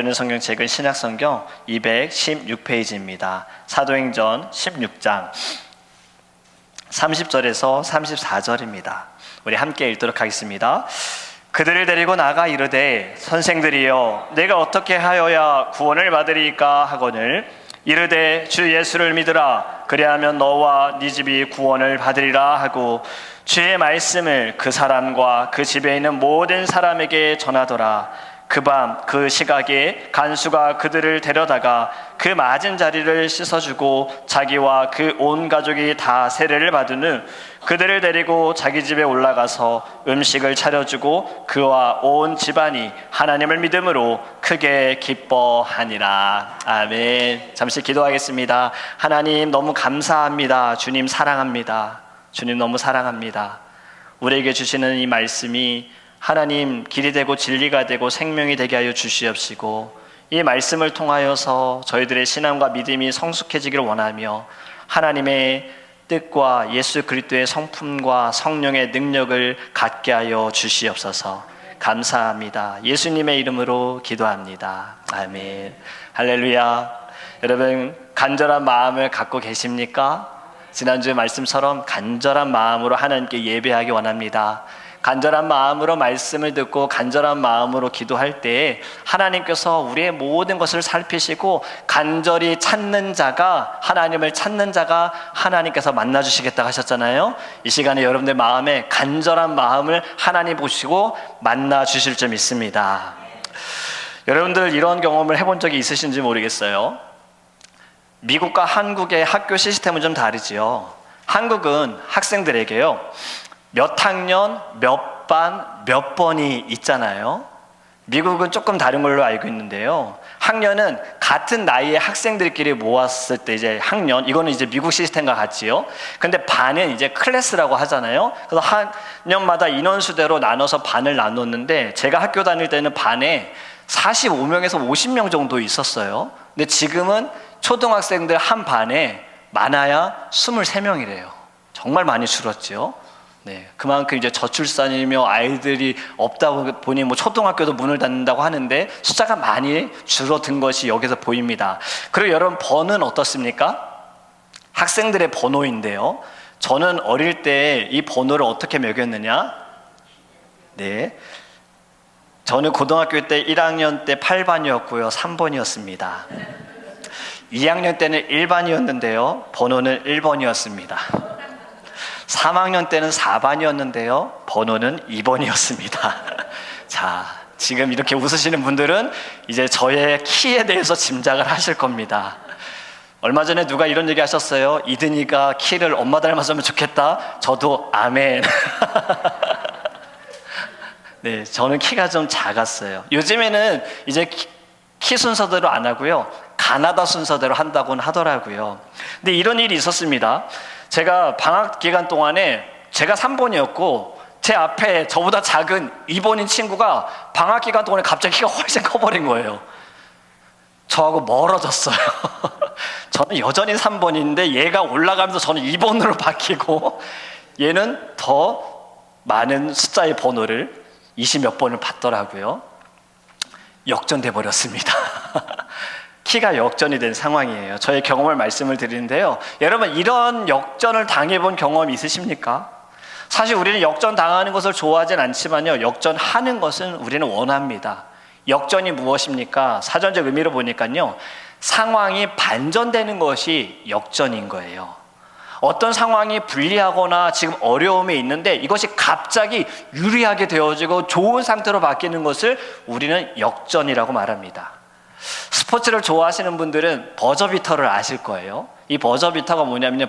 성경책은 신약성경 216페이지입니다. 사도행전 16장 30절에서 34절입니다. 우리 함께 읽도록 하겠습니다. 그들을 데리고 나가 이르되 선생들이여 내가 어떻게 하여야 구원을 받으리까 하거늘 이르되 주 예수를 믿으라 그리하면 너와 네 집이 구원을 받으리라 하고 주의 말씀을 그 사람과 그 집에 있는 모든 사람에게 전하더라. 그 밤 그 시각에 간수가 그들을 데려다가 그 맞은 자리를 씻어주고 자기와 그 온 가족이 다 세례를 받은 후 그들을 데리고 자기 집에 올라가서 음식을 차려주고 그와 온 집안이 하나님을 믿음으로 크게 기뻐하니라. 아멘. 잠시 기도하겠습니다. 하나님 너무 감사합니다. 주님 사랑합니다. 주님 너무 사랑합니다. 우리에게 주시는 이 말씀이 하나님 길이 되고 진리가 되고 생명이 되게 하여 주시옵시고 이 말씀을 통하여서 저희들의 신앙과 믿음이 성숙해지기를 원하며 하나님의 뜻과 예수 그리스도의 성품과 성령의 능력을 갖게 하여 주시옵소서. 감사합니다. 예수님의 이름으로 기도합니다. 아멘. 할렐루야. 여러분 간절한 마음을 갖고 계십니까? 지난주 말씀처럼 간절한 마음으로 하나님께 예배하기 원합니다. 간절한 마음으로 말씀을 듣고 간절한 마음으로 기도할 때 하나님께서 우리의 모든 것을 살피시고 간절히 찾는 자가 하나님을 찾는 자가 하나님께서 만나주시겠다고 하셨잖아요. 이 시간에 여러분들 마음에 간절한 마음을 하나님 보시고 만나주실 줄 믿습니다. 여러분들 이런 경험을 해본 적이 있으신지 모르겠어요. 미국과 한국의 학교 시스템은 좀 다르지요. 한국은 학생들에게요 몇 학년, 몇 반, 몇 번이 있잖아요. 미국은 조금 다른 걸로 알고 있는데요. 학년은 같은 나이의 학생들끼리 모았을 때 이제 학년, 이거는 이제 미국 시스템과 같지요. 근데 반은 이제 클래스라고 하잖아요. 그래서 학년마다 인원수대로 나눠서 반을 나눴는데 제가 학교 다닐 때는 반에 45명에서 50명 정도 있었어요. 근데 지금은 초등학생들 한 반에 많아야 23명이래요. 정말 많이 줄었죠. 네, 그만큼 이제 저출산이며 아이들이 없다 보니 뭐 초등학교도 문을 닫는다고 하는데 숫자가 많이 줄어든 것이 여기서 보입니다. 그리고 여러분 번은 어떻습니까? 학생들의 번호인데요. 저는 어릴 때 이 번호를 어떻게 매겼느냐? 네, 저는 고등학교 때 1학년 때 8반이었고요. 3번이었습니다. 2학년 때는 1반이었는데요. 번호는 1번이었습니다. 3학년 때는 4반이었는데요. 번호는 2번이었습니다. 자, 지금 이렇게 웃으시는 분들은 이제 저의 키에 대해서 짐작을 하실 겁니다. 얼마 전에 누가 이런 얘기 하셨어요. 이든이가 키를 엄마 닮았으면 좋겠다. 저도 아멘. 네, 저는 키가 좀 작았어요. 요즘에는 이제 키 순서대로 안 하고요. 가나다 순서대로 한다고는 하더라고요. 근데 이런 일이 있었습니다. 제가 방학 기간 동안에 제가 3번이었고 제 앞에 저보다 작은 2번인 친구가 방학 기간 동안에 갑자기 키가 훨씬 커버린 거예요. 저하고 멀어졌어요. 저는 여전히 3번인데 얘가 올라가면서 저는 2번으로 바뀌고 얘는 더 많은 숫자의 번호를 20몇 번을 받더라고요. 역전돼 버렸습니다. 키가 역전이 된 상황이에요. 저의 경험을 말씀을 드리는데요. 여러분 이런 역전을 당해본 경험이 있으십니까? 사실 우리는 역전 당하는 것을 좋아하진 않지만요. 역전하는 것은 우리는 원합니다. 역전이 무엇입니까? 사전적 의미로 보니까요. 상황이 반전되는 것이 역전인 거예요. 어떤 상황이 불리하거나 지금 어려움이 있는데 이것이 갑자기 유리하게 되어지고 좋은 상태로 바뀌는 것을 우리는 역전이라고 말합니다. 스포츠를 좋아하시는 분들은 버저비터를 아실 거예요. 이 버저비터가 뭐냐면요.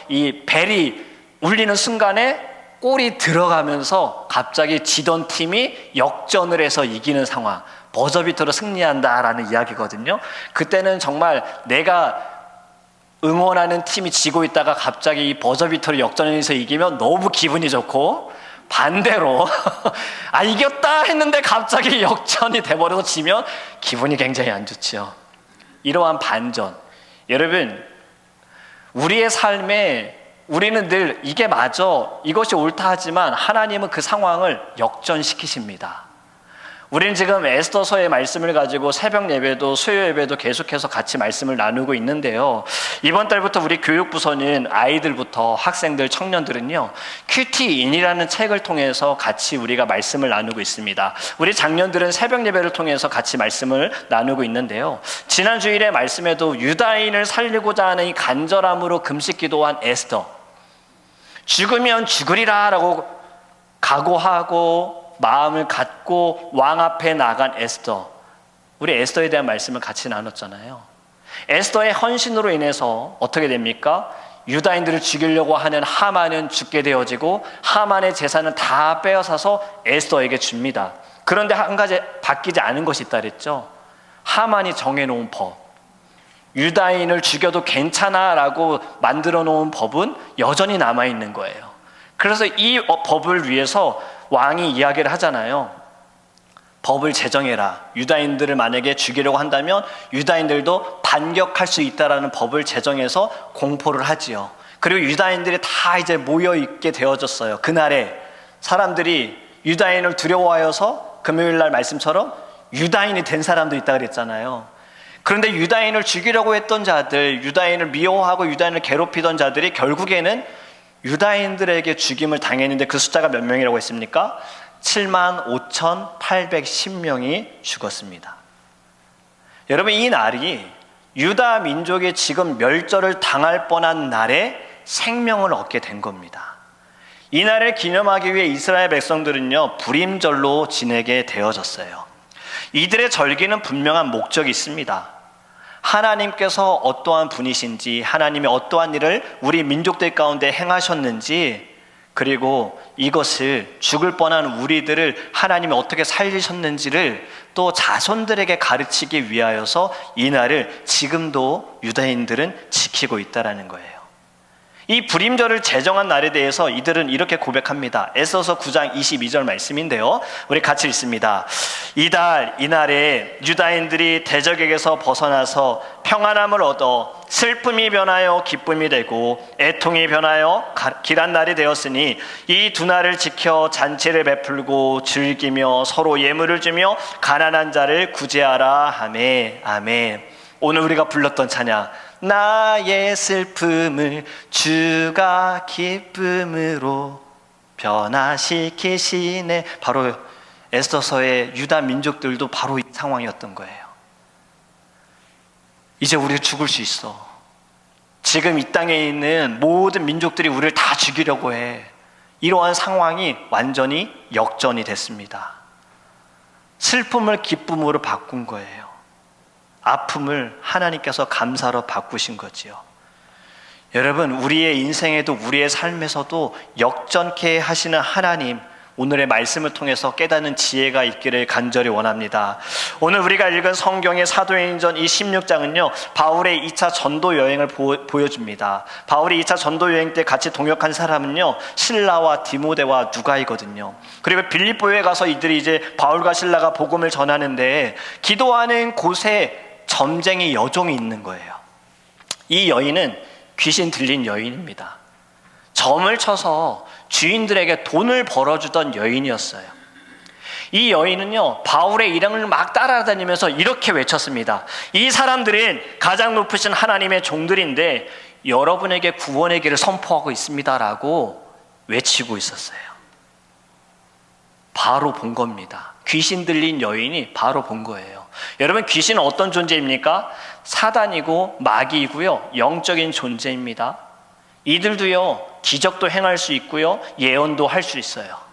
이 벨이 울리는 순간에 골이 들어가면서 갑자기 지던 팀이 역전을 해서 이기는 상황. 버저비터로 승리한다라는 이야기거든요. 그때는 정말 내가 응원하는 팀이 지고 있다가 갑자기 이 버저비터로 역전해서 이기면 너무 기분이 좋고 반대로 이겼다 했는데 갑자기 역전이 돼버려서 지면 기분이 굉장히 안 좋죠. 이러한 반전. 여러분 우리의 삶에 우리는 늘 이게 맞아 이것이 옳다 하지만 하나님은 그 상황을 역전시키십니다. 우리는 지금 에스더서의 말씀을 가지고 새벽 예배도 수요 예배도 계속해서 같이 말씀을 나누고 있는데요. 이번 달부터 우리 교육부서는 아이들부터 학생들, 청년들은요, 큐티인이라는 책을 통해서 같이 우리가 말씀을 나누고 있습니다. 우리 장년들은 새벽 예배를 통해서 같이 말씀을 나누고 있는데요. 지난 주일의 말씀에도 유다인을 살리고자 하는 이 간절함으로 금식 기도한 에스더, 죽으면 죽으리라 라고 각오하고 마음을 갖고 왕 앞에 나간 에스더, 우리 에스더에 대한 말씀을 같이 나눴잖아요. 에스더의 헌신으로 인해서 어떻게 됩니까? 유다인들을 죽이려고 하는 하만은 죽게 되어지고 하만의 재산은 다 빼앗아서 에스더에게 줍니다. 그런데 한 가지 바뀌지 않은 것이 있다 그랬죠. 하만이 정해놓은 법, 유다인을 죽여도 괜찮아라고 만들어 놓은 법은 여전히 남아있는 거예요. 그래서 이 법을 위해서 왕이 이야기를 하잖아요. 법을 제정해라. 유다인들을 만약에 죽이려고 한다면 유다인들도 반격할 수 있다라는 법을 제정해서 공포를 하지요. 그리고 유다인들이 다 이제 모여있게 되어졌어요. 그날에 사람들이 유다인을 두려워하여서 금요일 날 말씀처럼 유다인이 된 사람도 있다 그랬잖아요. 그런데 유다인을 죽이려고 했던 자들, 유다인을 미워하고 유다인을 괴롭히던 자들이 결국에는 유다인들에게 죽임을 당했는데 그 숫자가 몇 명이라고 했습니까? 75,810명이 죽었습니다. 여러분, 이 날이 유다 민족이 지금 멸절을 당할 뻔한 날에 생명을 얻게 된 겁니다. 이 날을 기념하기 위해 이스라엘 백성들은요, 불임절로 지내게 되어졌어요. 이들의 절기는 분명한 목적이 있습니다. 하나님께서 어떠한 분이신지, 하나님이 어떠한 일을 우리 민족들 가운데 행하셨는지, 그리고 이것을 죽을 뻔한 우리들을 하나님이 어떻게 살리셨는지를 또 자손들에게 가르치기 위하여서 이 날을 지금도 유다인들은 지키고 있다는 거예요. 이 불임절을 제정한 날에 대해서 이들은 이렇게 고백합니다. 에스더서 9장 22절 말씀인데요, 우리 같이 읽습니다. 이날에 유다인들이 대적에게서 벗어나서 평안함을 얻어 슬픔이 변하여 기쁨이 되고 애통이 변하여 길한 날이 되었으니 이 두 날을 지켜 잔치를 베풀고 즐기며 서로 예물을 주며 가난한 자를 구제하라 하매. 아멘. 오늘 우리가 불렀던 찬양, 나의 슬픔을 주가 기쁨으로 변화시키시네, 바로 에스더서의 유다 민족들도 바로 이 상황이었던 거예요. 이제 우리 죽을 수 있어. 지금 이 땅에 있는 모든 민족들이 우리를 다 죽이려고 해. 이러한 상황이 완전히 역전이 됐습니다. 슬픔을 기쁨으로 바꾼 거예요. 아픔을 하나님께서 감사로 바꾸신 거지요. 여러분, 우리의 인생에도 우리의 삶에서도 역전케 하시는 하나님, 오늘의 말씀을 통해서 깨닫는 지혜가 있기를 간절히 원합니다. 오늘 우리가 읽은 성경의 사도행전 이 16장은요 바울의 2차 전도 여행을 보여줍니다. 바울이 2차 전도 여행 때 같이 동역한 사람은요 실라와 디모데와 누가이거든요. 그리고 빌립보에 가서 이들이 이제 바울과 실라가 복음을 전하는데 기도하는 곳에 점쟁이 여종이 있는 거예요. 이 여인은 귀신 들린 여인입니다. 점을 쳐서 주인들에게 돈을 벌어주던 여인이었어요. 이 여인은요 바울의 이름을 막 따라다니면서 이렇게 외쳤습니다. 이 사람들은 가장 높으신 하나님의 종들인데 여러분에게 구원의 길을 선포하고 있습니다라고 외치고 있었어요. 바로 본 겁니다. 귀신 들린 여인이 바로 본 거예요. 여러분, 귀신은 어떤 존재입니까? 사단이고 마귀이고요 영적인 존재입니다. 이들도요 기적도 행할 수 있고요 예언도 할 수 있어요.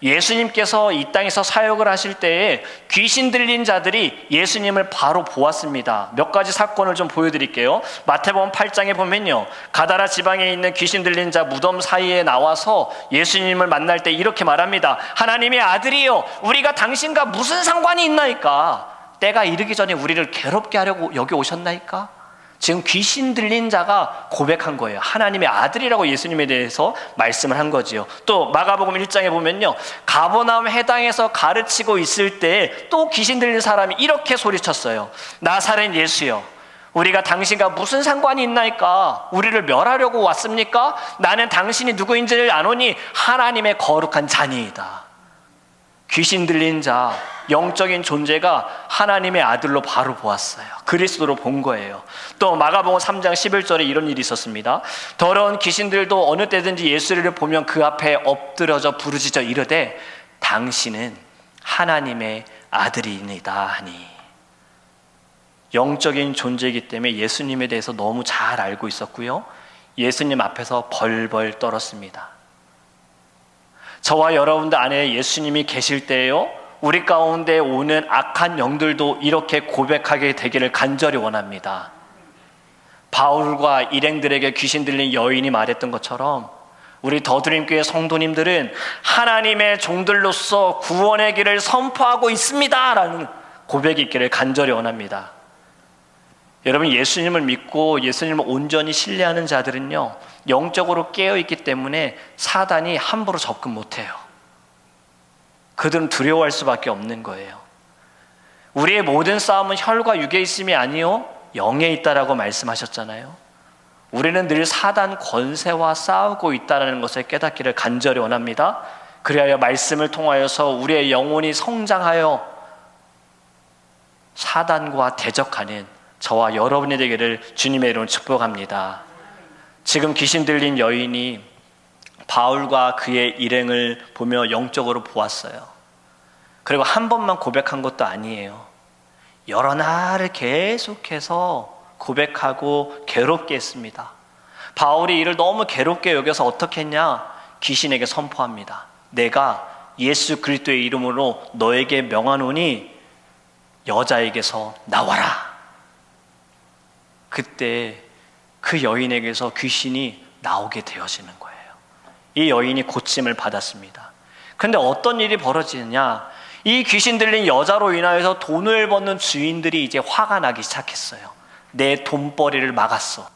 예수님께서 이 땅에서 사역을 하실 때에 귀신 들린 자들이 예수님을 바로 보았습니다. 몇 가지 사건을 좀 보여드릴게요. 마태복음 8장에 보면요 가다라 지방에 있는 귀신 들린 자 무덤 사이에 나와서 예수님을 만날 때 이렇게 말합니다. 하나님의 아들이요 우리가 당신과 무슨 상관이 있나이까? 때가 이르기 전에 우리를 괴롭게 하려고 여기 오셨나이까? 지금 귀신 들린 자가 고백한 거예요. 하나님의 아들이라고 예수님에 대해서 말씀을 한 거지요. 또 마가복음 1장에 보면요 가버나움 해당에서 가르치고 있을 때 또 귀신 들린 사람이 이렇게 소리쳤어요. 나사렛 예수여 우리가 당신과 무슨 상관이 있나이까? 우리를 멸하려고 왔습니까? 나는 당신이 누구인지를 아노니 하나님의 거룩한 자니이다. 귀신 들린 자, 영적인 존재가 하나님의 아들로 바로 보았어요. 그리스도로 본 거예요. 또 마가복음 3장 11절에 이런 일이 있었습니다. 더러운 귀신들도 어느 때든지 예수를 보면 그 앞에 엎드려져 부르짖어 이르되 당신은 하나님의 아들이니이다 하니. 영적인 존재이기 때문에 예수님에 대해서 너무 잘 알고 있었고요. 예수님 앞에서 벌벌 떨었습니다. 저와 여러분들 안에 예수님이 계실 때에요, 우리 가운데 오는 악한 영들도 이렇게 고백하게 되기를 간절히 원합니다. 바울과 일행들에게 귀신 들린 여인이 말했던 것처럼 우리 더드림교회 성도님들은 하나님의 종들로서 구원의 길을 선포하고 있습니다 라는 고백이 있기를 간절히 원합니다. 여러분, 예수님을 믿고 예수님을 온전히 신뢰하는 자들은요, 영적으로 깨어있기 때문에 사단이 함부로 접근 못해요. 그들은 두려워할 수밖에 없는 거예요. 우리의 모든 싸움은 혈과 육에 있음이 아니요 영에 있다라고 말씀하셨잖아요. 우리는 늘 사단 권세와 싸우고 있다는 것을 깨닫기를 간절히 원합니다. 그리하여 말씀을 통하여서 우리의 영혼이 성장하여 사단과 대적하는 저와 여러분이 되기를 주님의 이름으로 축복합니다. 지금 귀신 들린 여인이 바울과 그의 일행을 보며 영적으로 보았어요. 그리고 한 번만 고백한 것도 아니에요. 여러 날을 계속해서 고백하고 괴롭게 했습니다. 바울이 이를 너무 괴롭게 여겨서 어떻게 했냐? 귀신에게 선포합니다. 내가 예수 그리스도의 이름으로 너에게 명하노니 여자에게서 나와라. 그때 그 여인에게서 귀신이 나오게 되어지는 거예요. 이 여인이 고침을 받았습니다. 그런데 어떤 일이 벌어지느냐? 이 귀신 들린 여자로 인하여서 돈을 버는 주인들이 이제 화가 나기 시작했어요. 내 돈벌이를 막았어.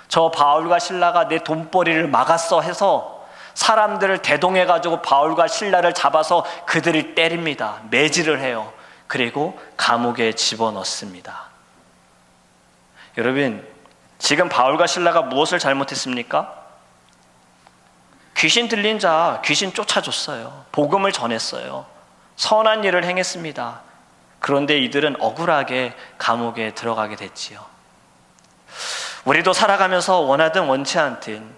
저 바울과 신라가 내 돈벌이를 막았어 해서 사람들을 대동해가지고 바울과 신라를 잡아서 그들을 때립니다. 매질을 해요. 그리고 감옥에 집어넣습니다. 여러분, 지금 바울과 신라가 무엇을 잘못했습니까? 귀신 들린 자, 귀신 쫓아줬어요. 복음을 전했어요. 선한 일을 행했습니다. 그런데 이들은 억울하게 감옥에 들어가게 됐지요. 우리도 살아가면서 원하든 원치 않든,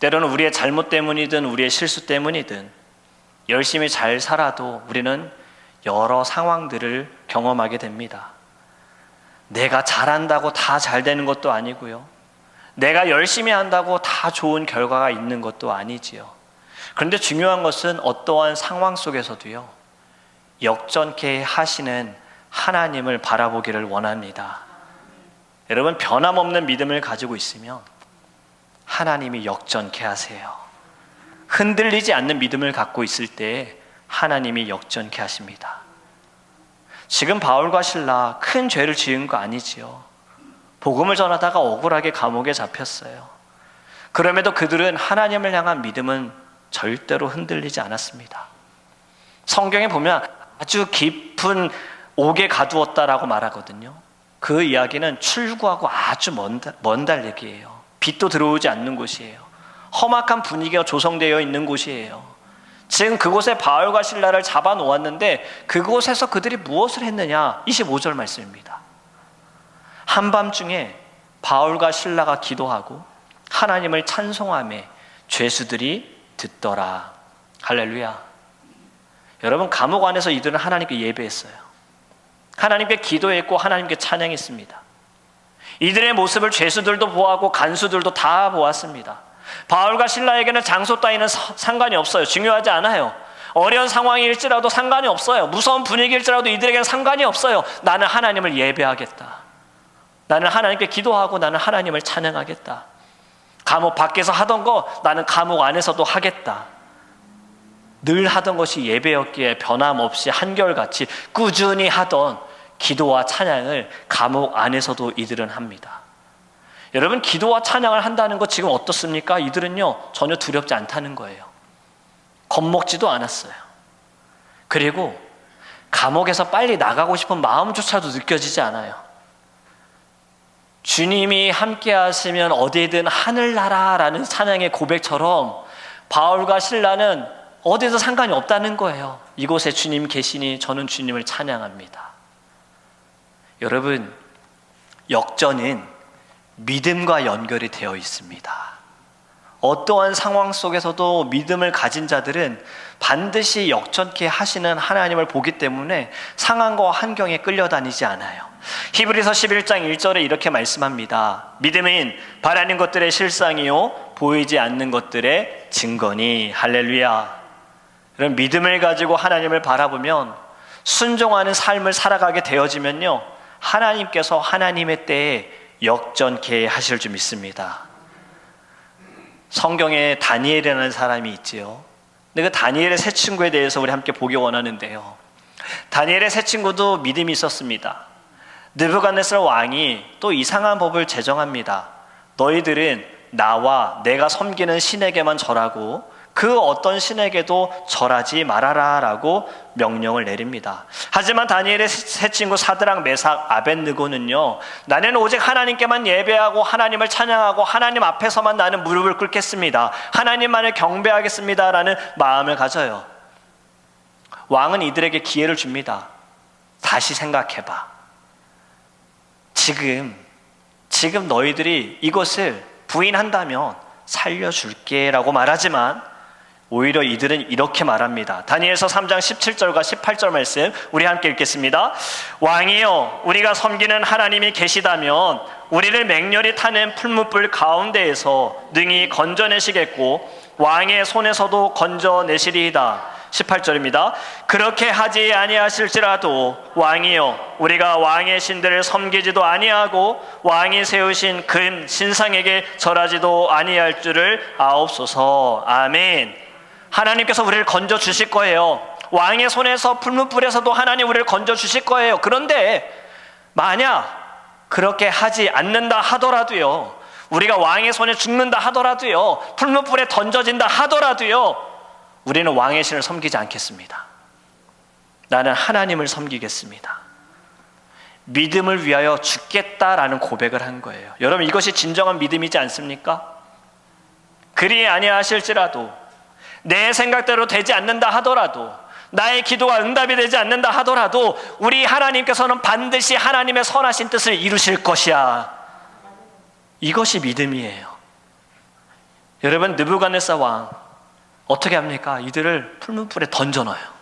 때로는 우리의 잘못 때문이든 우리의 실수 때문이든 열심히 잘 살아도 우리는 여러 상황들을 경험하게 됩니다. 내가 잘한다고 다 잘 되는 것도 아니고요. 내가 열심히 한다고 다 좋은 결과가 있는 것도 아니지요. 그런데 중요한 것은 어떠한 상황 속에서도요, 역전케 하시는 하나님을 바라보기를 원합니다. 여러분, 변함없는 믿음을 가지고 있으면 하나님이 역전케 하세요. 흔들리지 않는 믿음을 갖고 있을 때 하나님이 역전케 하십니다. 지금 바울과 신라 큰 죄를 지은 거 아니지요. 복음을 전하다가 억울하게 감옥에 잡혔어요. 그럼에도 그들은 하나님을 향한 믿음은 절대로 흔들리지 않았습니다. 성경에 보면 아주 깊은 옥에 가두었다라고 말하거든요. 그 이야기는 출구하고 아주 먼 달얘기예요. 빛도 들어오지 않는 곳이에요. 험악한 분위기가 조성되어 있는 곳이에요. 지금 그곳에 바울과 신라를 잡아놓았는데 그곳에서 그들이 무엇을 했느냐? 25절 말씀입니다. 한밤중에 바울과 신라가 기도하고 하나님을 찬송하며 죄수들이 듣더라. 할렐루야. 여러분, 감옥 안에서 이들은 하나님께 예배했어요. 하나님께 기도했고 하나님께 찬양했습니다. 이들의 모습을 죄수들도 보았고 간수들도 다 보았습니다. 바울과 신라에게는 장소 따위는 상관이 없어요. 중요하지 않아요. 어려운 상황일지라도 상관이 없어요. 무서운 분위기일지라도 이들에게는 상관이 없어요. 나는 하나님을 예배하겠다. 나는 하나님께 기도하고 나는 하나님을 찬양하겠다. 감옥 밖에서 하던 거 나는 감옥 안에서도 하겠다. 늘 하던 것이 예배였기에 변함없이 한결같이 꾸준히 하던 기도와 찬양을 감옥 안에서도 이들은 합니다. 여러분, 기도와 찬양을 한다는 것 지금 어떻습니까? 이들은요, 전혀 두렵지 않다는 거예요. 겁먹지도 않았어요. 그리고 감옥에서 빨리 나가고 싶은 마음조차도 느껴지지 않아요. 주님이 함께 하시면 어디든 하늘나라라는 찬양의 고백처럼 바울과 신라는 어디서 상관이 없다는 거예요. 이곳에 주님 계시니 저는 주님을 찬양합니다. 여러분, 역전은 믿음과 연결이 되어 있습니다. 어떠한 상황 속에서도 믿음을 가진 자들은 반드시 역전케 하시는 하나님을 보기 때문에 상황과 환경에 끌려다니지 않아요. 히브리서 11장 1절에 이렇게 말씀합니다. 믿음은 바라는 것들의 실상이요 보이지 않는 것들의 증거니. 할렐루야. 이런 믿음을 가지고 하나님을 바라보면 순종하는 삶을 살아가게 되어지면요, 하나님께서 하나님의 때에 역전케 하실 줄 믿습니다. 성경에 다니엘이라는 사람이 있지요. 근데 그 다니엘의 세 친구에 대해서 우리 함께 보기 원하는데요, 다니엘의 세 친구도 믿음이 있었습니다. 느부갓네살 왕이 또 이상한 법을 제정합니다. 너희들은 나와 내가 섬기는 신에게만 절하고 그 어떤 신에게도 절하지 말아라 라고 명령을 내립니다. 하지만 다니엘의 세 친구 사드락, 메삭, 아벳느고는요, 나는 오직 하나님께만 예배하고 하나님을 찬양하고 하나님 앞에서만 나는 무릎을 꿇겠습니다, 하나님만을 경배하겠습니다 라는 마음을 가져요. 왕은 이들에게 기회를 줍니다. 다시 생각해봐. 지금 너희들이 이것을 부인한다면 살려줄게 라고 말하지만 오히려 이들은 이렇게 말합니다. 다니엘서 3장 17절과 18절 말씀 우리 함께 읽겠습니다. 왕이여, 우리가 섬기는 하나님이 계시다면 우리를 맹렬히 타는 풀무불 가운데에서 능히 건져내시겠고 왕의 손에서도 건져내시리이다. 18절입니다. 그렇게 하지 아니하실지라도 왕이여, 우리가 왕의 신들을 섬기지도 아니하고 왕이 세우신 금 신상에게 절하지도 아니할 줄을 아옵소서. 아멘. 하나님께서 우리를 건져 주실 거예요. 왕의 손에서 풀무불에서도 하나님 우리를 건져 주실 거예요. 그런데 만약 그렇게 하지 않는다 하더라도요, 우리가 왕의 손에 죽는다 하더라도요, 풀무불에 던져진다 하더라도요, 우리는 왕의 신을 섬기지 않겠습니다. 나는 하나님을 섬기겠습니다. 믿음을 위하여 죽겠다라는 고백을 한 거예요. 여러분, 이것이 진정한 믿음이지 않습니까? 그리 아니하실지라도, 내 생각대로 되지 않는다 하더라도, 나의 기도가 응답이 되지 않는다 하더라도 우리 하나님께서는 반드시 하나님의 선하신 뜻을 이루실 것이야. 이것이 믿음이에요. 여러분, 느부갓네살 왕 어떻게 합니까? 이들을 풀무불에 던져넣어요.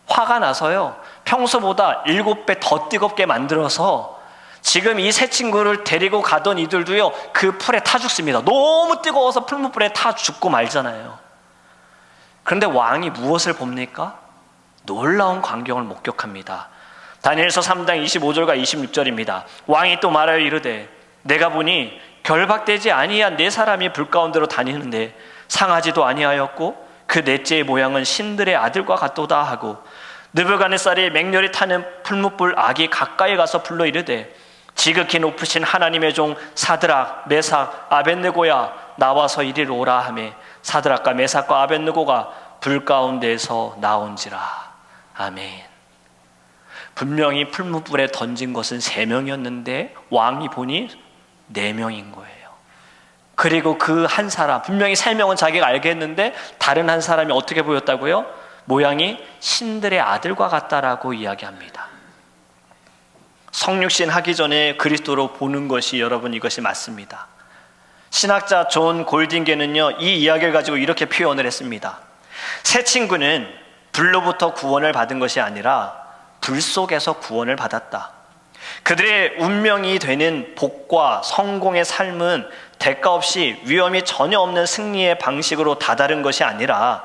화가 나서요, 평소보다 7배 더 뜨겁게 만들어서 지금 이 세 친구를 데리고 가던 이들도요, 그 풀에 타 죽습니다. 너무 뜨거워서 풀무불에 타 죽고 말잖아요. 그런데 왕이 무엇을 봅니까? 놀라운 광경을 목격합니다. 다니엘서 3장 25절과 26절입니다. 왕이 또 말하여 이르되, 내가 보니 결박되지 아니한 네 사람이 불 가운데로 다니는데 상하지도 아니하였고 그 넷째의 모양은 신들의 아들과 같도다 하고, 느부갓네살이 맹렬히 타는 풀무불 악이 가까이 가서 불러 이르되, 지극히 높으신 하나님의 종 사드락, 메삭, 아벳느고야, 나와서 이리로 오라 하매 사드락과 메삭과 아벳느고가 불 가운데에서 나온지라. 아멘. 분명히 풀무불에 던진 것은 3명이었는데 왕이 보니 4명인 거예요. 그리고 그 한 사람, 분명히 3명은 자기가 알겠는데 다른 한 사람이 어떻게 보였다고요? 모양이 신들의 아들과 같다라고 이야기합니다. 성육신 하기 전에 그리스도로 보는 것이, 여러분, 이것이 맞습니다. 신학자 존 골딩게는요, 이 이야기를 가지고 이렇게 표현을 했습니다. 세 친구는 불로부터 구원을 받은 것이 아니라 불 속에서 구원을 받았다. 그들의 운명이 되는 복과 성공의 삶은 대가 없이 위험이 전혀 없는 승리의 방식으로 다다른 것이 아니라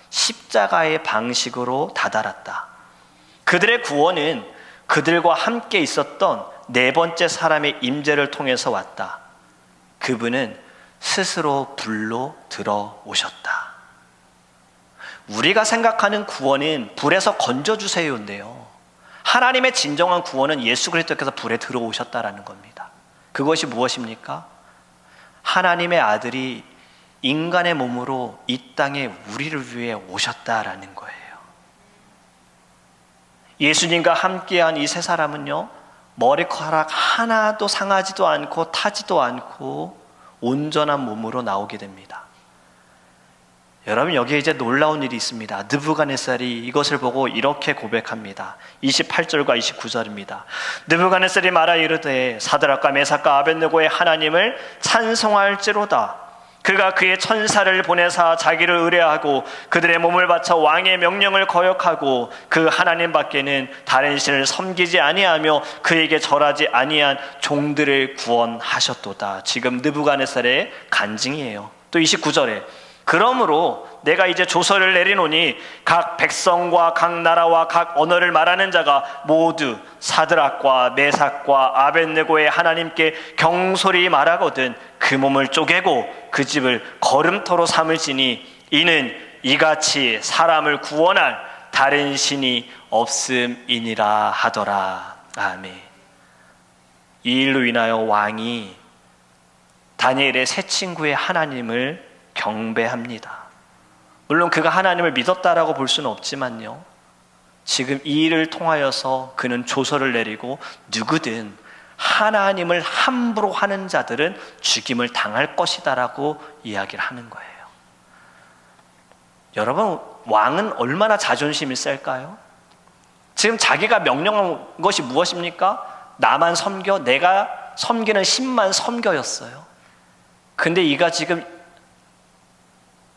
십자가의 방식으로 다다랐다. 그들의 구원은 그들과 함께 있었던 4번째 사람의 임재를 통해서 왔다. 그분은 스스로 불로 들어오셨다. 우리가 생각하는 구원은 불에서 건져주세요인데요, 하나님의 진정한 구원은 예수 그리스도께서 불에 들어오셨다라는 겁니다. 그것이 무엇입니까? 하나님의 아들이 인간의 몸으로 이 땅에 우리를 위해 오셨다라는 거예요. 예수님과 함께한 이 세 사람은요, 머리카락 하나도 상하지도 않고 타지도 않고 온전한 몸으로 나오게 됩니다. 여러분, 여기에 이제 놀라운 일이 있습니다. 느부갓네살이 이것을 보고 이렇게 고백합니다. 28절과 29절입니다. 느부갓네살이 말하 이르되 사드락과 메삭과 아벳느고의 하나님을 찬송할지로다. 그가 그의 천사를 보내사 자기를 의뢰하고 그들의 몸을 바쳐 왕의 명령을 거역하고 그 하나님 밖에는 다른 신을 섬기지 아니하며 그에게 절하지 아니한 종들을 구원하셨도다. 지금 느부갓네살의 간증이에요. 또 29절에 그러므로 내가 이제 조서를 내리노니 각 백성과 각 나라와 각 언어를 말하는 자가 모두 사드락과 메삭과 아벳느고의 하나님께 경솔히 말하거든 그 몸을 쪼개고 그 집을 거름터로 삼을지니 이는 이같이 사람을 구원할 다른 신이 없음이니라 하더라. 아멘. 이 일로 인하여 왕이 다니엘의 새 친구의 하나님을 경배합니다. 물론 그가 하나님을 믿었다라고 볼 수는 없지만요, 지금 이 일을 통하여서 그는 조서를 내리고 누구든 하나님을 함부로 하는 자들은 죽임을 당할 것이다라고 이야기를 하는 거예요. 여러분, 왕은 얼마나 자존심이 셀까요? 지금 자기가 명령한 것이 무엇입니까? 나만 섬겨, 내가 섬기는 신만 섬겨였어요. 근데 이가 지금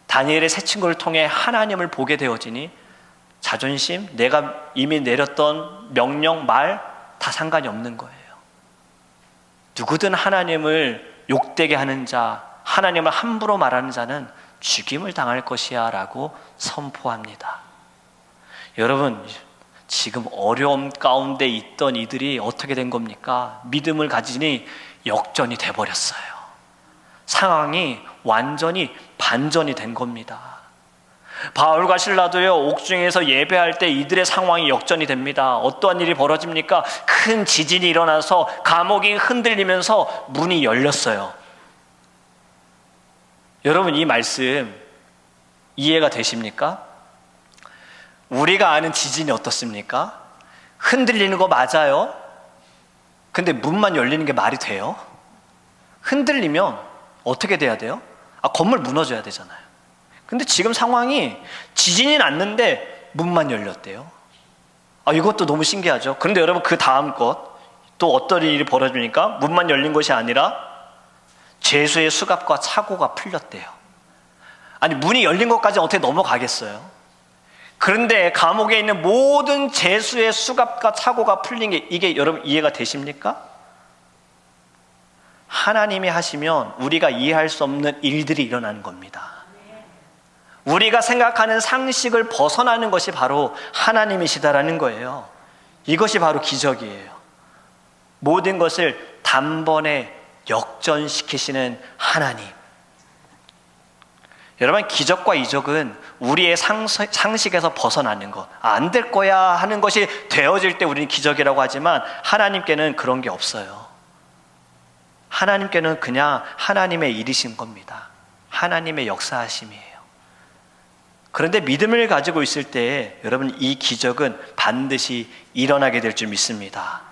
다니엘의 새 친구를 통해 하나님을 보게 되어지니 자존심, 내가 이미 내렸던 명령, 말 다 상관이 없는 거예요. 누구든 하나님을 욕되게 하는 자, 하나님을 함부로 말하는 자는 죽임을 당할 것이야 라고 선포합니다. 여러분, 지금 어려움 가운데 있던 이들이 어떻게 된 겁니까? 믿음을 가지니 역전이 돼버렸어요. 상황이 완전히 반전이 된 겁니다. 바울과 실라도요, 옥중에서 예배할 때 이들의 상황이 역전이 됩니다. 어떠한 일이 벌어집니까? 큰 지진이 일어나서 감옥이 흔들리면서 문이 열렸어요. 여러분, 이 말씀 이해가 되십니까? 우리가 아는 지진이 어떻습니까? 흔들리는 거 맞아요? 근데 문만 열리는 게 말이 돼요? 흔들리면 어떻게 돼야 돼요? 건물 무너져야 되잖아요. 근데 지금 상황이 지진이 났는데 문만 열렸대요. 이것도 너무 신기하죠. 그런데 여러분, 그 다음 것 또 어떤 일이 벌어지니까 문만 열린 것이 아니라 죄수의 수갑과 차고가 풀렸대요. 아니, 문이 열린 것까지 어떻게 넘어가겠어요? 그런데 감옥에 있는 모든 죄수의 수갑과 차고가 풀린 게, 이게 여러분 이해가 되십니까? 하나님이 하시면 우리가 이해할 수 없는 일들이 일어나는 겁니다. 우리가 생각하는 상식을 벗어나는 것이 바로 하나님이시다라는 거예요. 이것이 바로 기적이에요. 모든 것을 단번에 역전시키시는 하나님. 여러분, 기적과 이적은 우리의 상식에서 벗어나는 것, 안 될 거야 하는 것이 되어질 때 우리는 기적이라고 하지만 하나님께는 그런 게 없어요. 하나님께는 그냥 하나님의 일이신 겁니다. 하나님의 역사하심이에요. 그런데 믿음을 가지고 있을 때 여러분, 이 기적은 반드시 일어나게 될 줄 믿습니다.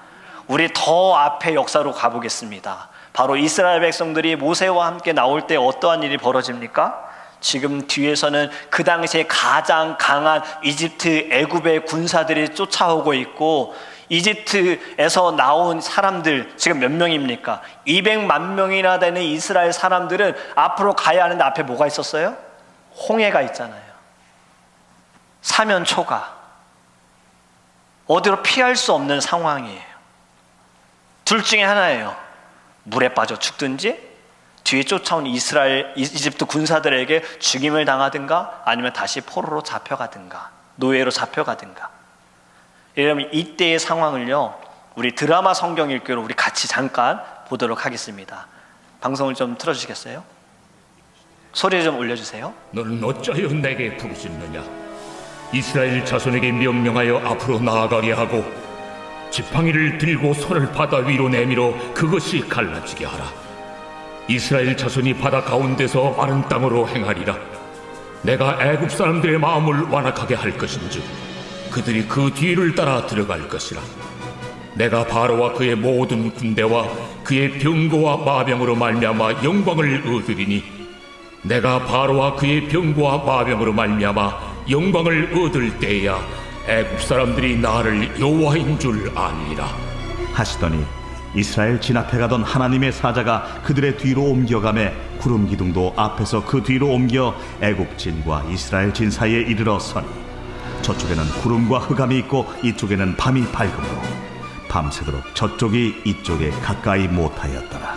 우리 더 앞에 역사로 가보겠습니다. 바로 이스라엘 백성들이 모세와 함께 나올 때 어떠한 일이 벌어집니까? 지금 뒤에서는 그 당시에 가장 강한 이집트, 애굽의 군사들이 쫓아오고 있고, 이집트에서 나온 사람들 지금 몇 명입니까? 200만 명이나 되는 이스라엘 사람들은 앞으로 가야 하는데 앞에 뭐가 있었어요? 홍해가 있잖아요. 사면초가. 어디로 피할 수 없는 상황이에요. 둘 중에 하나예요. 물에 빠져 죽든지 뒤에 쫓아온 이집트 군사들에게 죽임을 당하든가 아니면 다시 포로로 잡혀가든가 노예로 잡혀가든가. 여러분, 이때의 상황을요, 우리 드라마 성경 읽기로 우리 같이 잠깐 보도록 하겠습니다. 방송을 좀 틀어주시겠어요? 소리 좀 올려주세요. 너는 어찌하여 내게 부르짖느냐? 이스라엘 자손에게 명령하여 앞으로 나아가게 하고 지팡이를 들고 손을 바다 위로 내밀어 그것이 갈라지게 하라. 이스라엘 자손이 바다 가운데서 마른 땅으로 행하리라. 내가 애굽 사람들의 마음을 완악하게 할 것인즉 그들이 그 뒤를 따라 들어갈 것이라. 내가 바로와 그의 모든 군대와 그의 병거와 마병으로 말미암아 영광을 얻으리니 내가 바로와 그의 병과 마병으로 말미암아 영광을 얻을 때야 애굽 사람들이 나를 여호와인 줄 알리라. 하시더니 이스라엘 진 앞에 가던 하나님의 사자가 그들의 뒤로 옮겨가매 구름 기둥도 앞에서 그 뒤로 옮겨 애굽 진과 이스라엘 진 사이에 이르러 서니 저쪽에는 구름과 흑암이 있고 이쪽에는 밤이 밝음으로 밤새도록 저쪽이 이쪽에 가까이 못하였더라.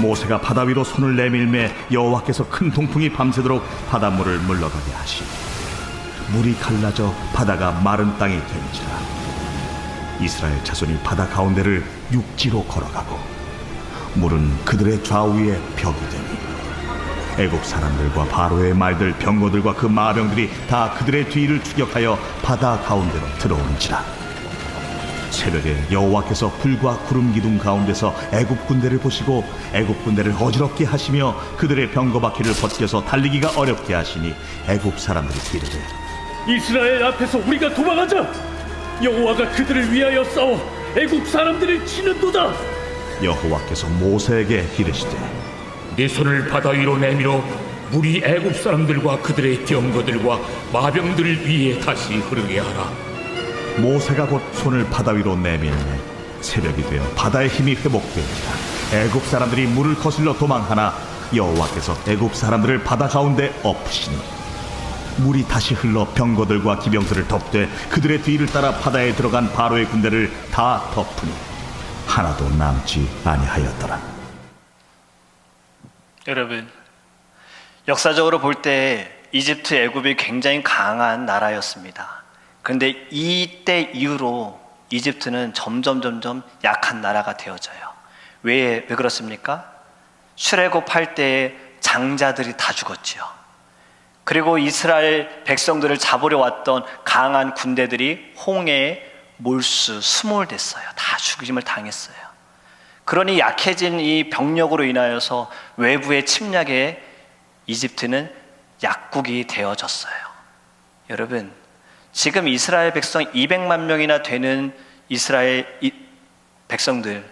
모세가 바다 위로 손을 내밀매 여호와께서 큰 동풍이 밤새도록 바닷물을 물러가게 하시니 물이 갈라져 바다가 마른 땅이 된지라. 이스라엘 자손이 바다 가운데를 육지로 걸어가고 물은 그들의 좌우에 벽이 되니 애굽 사람들과 바로의 말들 병거들과 그 마병들이 다 그들의 뒤를 추격하여 바다 가운데로 들어오는지라. 새벽에 여호와께서 불과 구름 기둥 가운데서 애굽 군대를 보시고 애굽 군대를 어지럽게 하시며 그들의 병거 바퀴를 벗겨서 달리기가 어렵게 하시니 애굽 사람들이 이르되 이스라엘 앞에서 우리가 도망하자. 여호와가 그들을 위하여 싸워 애굽 사람들을 치는도다. 여호와께서 모세에게 이르시되 네 손을 바다 위로 내밀어 물이 애굽 사람들과 그들의 병거들과 마병들 위에 다시 흐르게 하라. 모세가 곧 손을 바다 위로 내밀매 새벽이 되어 바다의 힘이 회복되니라. 애굽 사람들이 물을 거슬러 도망하나 여호와께서 애굽 사람들을 바다 가운데 엎으시니 물이 다시 흘러 병거들과 기병들을 덮되 그들의 뒤를 따라 바다에 들어간 바로의 군대를 다 덮으니 하나도 남지 아니하였더라. 여러분, 역사적으로 볼 때 이집트, 애굽이 굉장히 강한 나라였습니다. 그런데 이때 이후로 이집트는 점점 약한 나라가 되어져요. 왜 그렇습니까? 출애굽할 때에 장자들이 다 죽었지요. 그리고 이스라엘 백성들을 잡으려 왔던 강한 군대들이 홍해에 몰수, 수몰됐어요. 다 죽임을 당했어요. 그러니 약해진 이 병력으로 인하여서 외부의 침략에 이집트는 약국이 되어졌어요. 여러분, 지금 이스라엘 백성 200만 명이나 되는 이스라엘 백성들